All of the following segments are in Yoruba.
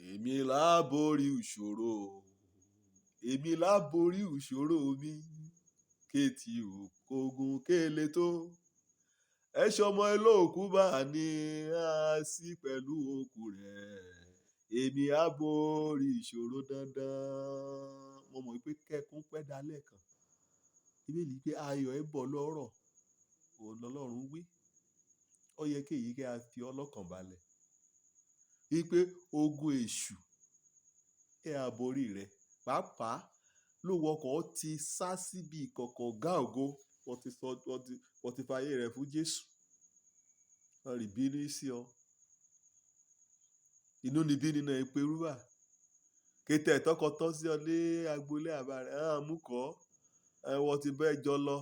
èmi láborí ìṣòro, èmi láborí ìṣòro mi, kétì òkògùn kéle tó. Ẹṣọ ọmọ olóòkú bá ní á sí pẹ̀lú òkú rẹ̀, èmi á borí ìṣòro dandan. Mo mọ̀ pé kẹ́kún pẹ́ dalẹ̀ kan. Bíbélì pé ayọ̀ ẹ bọ̀ lọ́rọ̀, òun lọ́lọ́run wí. Ó yẹ kí èyí kí a fi ọlọ́kàn balẹ̀. Wípé ogun èṣù ẹ àborí rẹ̀. Pàápàá lówó ọkọ̀ ti sá síbi ìkọ̀kọ̀ ọ̀gá ògo. Wọ́n ti fayé rẹ̀ fún Jésù. Wọ́n rí bínú sí ọ. Inú ni bí nínú ìpè rúbà. Kété ẹ̀tọ́kọ tọ́ sí ọ ní agboolé àbá rẹ̀. Mú kọ́. Wọ́n ti bẹ́ jọ lọ.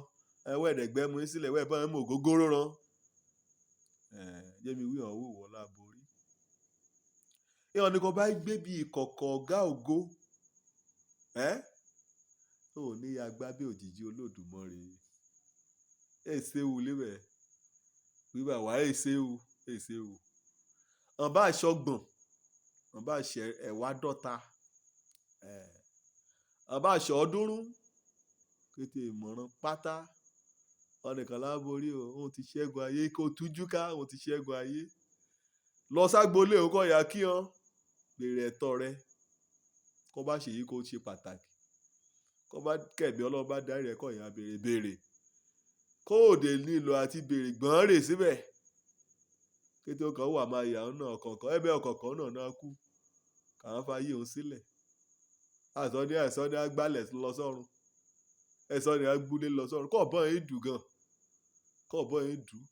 Wẹ́ẹ̀dẹ̀gbẹ́ mú sílẹ̀. Wẹ́ẹ̀ bá mú ògógóró rán. Jẹ́mi wí ọ̀hún wọ̀ láborí. Ìwọ̀n ni kò bá gbé bí ìkọ̀kọ̀ ọ̀gá ògo. Ó ní agbá bí òjìji Olódùmarè. Èsè wù lébẹ̀. Wíwà wá èsè wù. Èsè wù. Ọ̀nbá aṣọ́gbọ̀n. Ọ̀nbá aṣẹ ẹ̀wà dọ́ta. Ọ̀nbá aṣọ ọdúnrún. Kété ìmọ̀ràn pátá. Ọ̀nìkan láborí o. Òun ti ṣẹ́gun ayé. Kó tújú ká. Òun ti ṣẹ́gun ayé. Lọ ságbolé o kọ́ ya kí ọ. Bèrè ẹ̀tọ́ rẹ. Kọ́ bá ṣe yìí kó ṣe pàtàkì. Kọ́ bá kẹ̀mí Ọlọ́run bá dárí rẹ̀ kọ́ ya bèrè. Kóòdè nílò àti bèrè gbọ́n rè síbẹ̀. Kété ọkàn wà máa yà ọ́nà ọ̀kọ̀ọ̀kan. Ẹbẹ́ ọ̀kọ̀ọ̀kan náà kú. Kàá fayé òun sílẹ̀. Àìsàn ni agbálẹ̀ lọ sọ́run. Ẹ̀sọ́ ni agbúlé lọ sọ́run. Kọ́ ọ̀bọ̀n yìí dùn gan. Kọ́ ọ̀bọ̀n yìí dùn.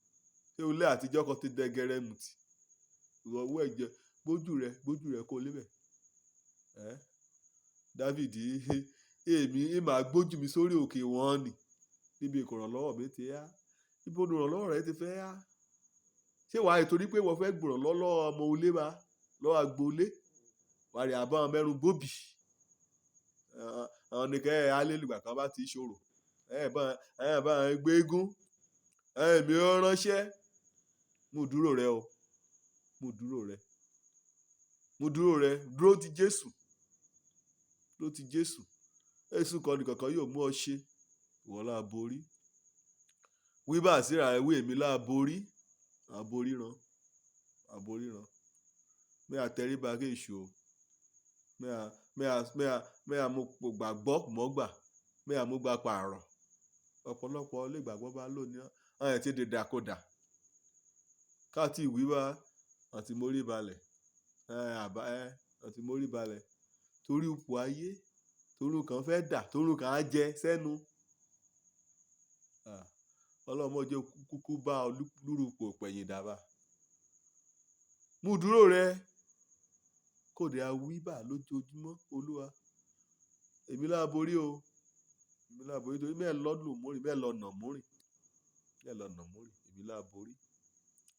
Ṣé olé àtijọ́ kan ti dẹgẹrẹ mùtì? Ìwọ̀wọ́ ẹ̀jẹ̀ gbójú rẹ̀ kó lébẹ̀. Dáfídì èmi máa gbójú mi sórí òkè wọn ni. Níbi ìkọ̀rànlọ́wọ́ mi ti yá. Ibo ni ìrànlọ́wọ́ rẹ ti fẹ́ yá? Ṣé wàá nítorí pé wọ́n fẹ́ gbọ̀ràn lọ́wọ́ ọmọ olé bá lọ́wọ́ agboolé? Wàá rí àbá mẹ́rùn gbòbì. Àwọn nìkẹ́ alélùgbà kan bá ti ṣòro. Bá gbé egún. Èmi ó ránṣẹ́. Mú dúró rẹ o. Mú dúró rẹ. Mú dúró rẹ. Dúró ti Jésù. Dúró ti Jésù. Èṣù kan ní kankan yóò mú ọ ṣe. Ìwọ láborí. Wíbà síra ẹ̀wé èmi láborí. Àboríran. Àboríran. Mẹ́ àtẹríba kí èṣù o. Mẹ́ àmú gbàgbọ́ mọ́gbà. Mẹ́ àmú gbà pààrọ̀. Ọ̀pọ̀lọpọ̀ lè gbàgbọ́ bá lónìí. Àwọn ẹ̀ ti dè dàkódà. Káàtì ìwíwá àti mórí balẹ̀. Àti mórí balẹ̀. Torí ipò ayé. Torí kan fẹ́ dà. Torí kan á jẹ sẹ́nu. Ọlọ́mọ jẹ́ kúkú bá olúrúpọ̀ pẹ̀yìn dàbà. Mú dúró rẹ. Kóde a wíbà lójoojúmọ́ Olúwa. Èmi láborí o. Èmi láborí torí mẹ́ lọ́dún mórí. Mẹ́ lọ́nà mórí. Mẹ́ lọ́nà mórí. Èmi láborí.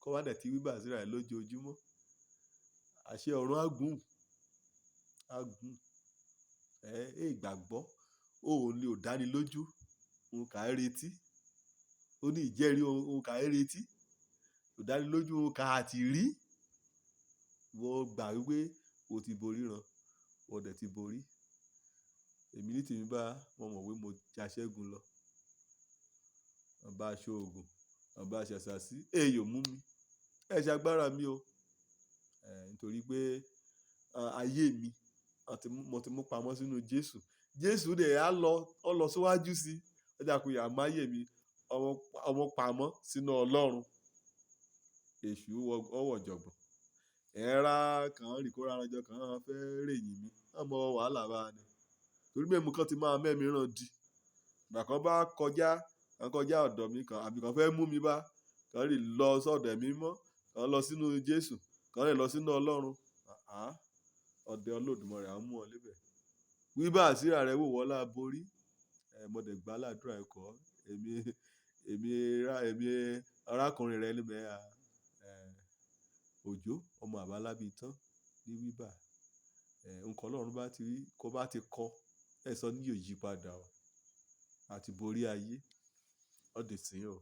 Kọ́ wá dẹ̀ ti wíbà síra ẹ̀ lójoojúmọ́. Àṣẹ ọ̀run agùn. Agùn. Ìgbàgbọ́. Òun ni ò dáni lójú. Òun kà á retí. Ó ní ìjẹ́rí òun kà á retí. Ò dáni lójú òun kà á ti rí. Wọ́n gbà wípé o ti borí ran. Wọ́n dẹ̀ ti borí. Èmi ní tèmi bá wọn mọ̀ wí mo jaṣẹ́gun lọ. Ọba aṣọ ogun. Ọba aṣàṣàsí. Èyí ò mú mi. Ẹ ṣagbára mi o. Nítorí pé ayé mi mo ti mú pamọ́ sínú Jésù. Jésù dẹ̀ á lọ síwájú sí. Ọjà kò yà máyé mi. Ọmọ pamọ́ sínú Ọlọ́run. Èṣù ọwọ́ jọ̀gbọ̀n. Ẹ̀rá kan rí kó rárá jọ kan fẹ́ rèyìn mi. Ọmọ wàhálà bá ni. Torí mẹ́mú kan ti máa mẹ́mi ràn di. Ìgbà kan bá kọjá ọ̀dọ̀ mi kan àbí kan fẹ́ mú mi bá. Kan rí lọ sọ́dọ̀ mi mọ́. Kan lọ sínú Jésù. Kan rí lọ sínú Ọlọ́run. Ọdẹ Olódùmarè á mú ọ lébẹ̀. Wíbà síra rẹ wò wọ́n láborí. Mo dẹ̀ gbà ládùúrà ẹ̀kọ́. Èmi arákùnrin rẹ níbẹ̀ Òjó ọmọ àbálábí tán ní wíbà. Nǹkan Ọlọ́run bá ti rí kó bá ti kọ́ ẹ̀sọ́ ní yóò yí padà o. Àti borí ayé. Ó dì sí o.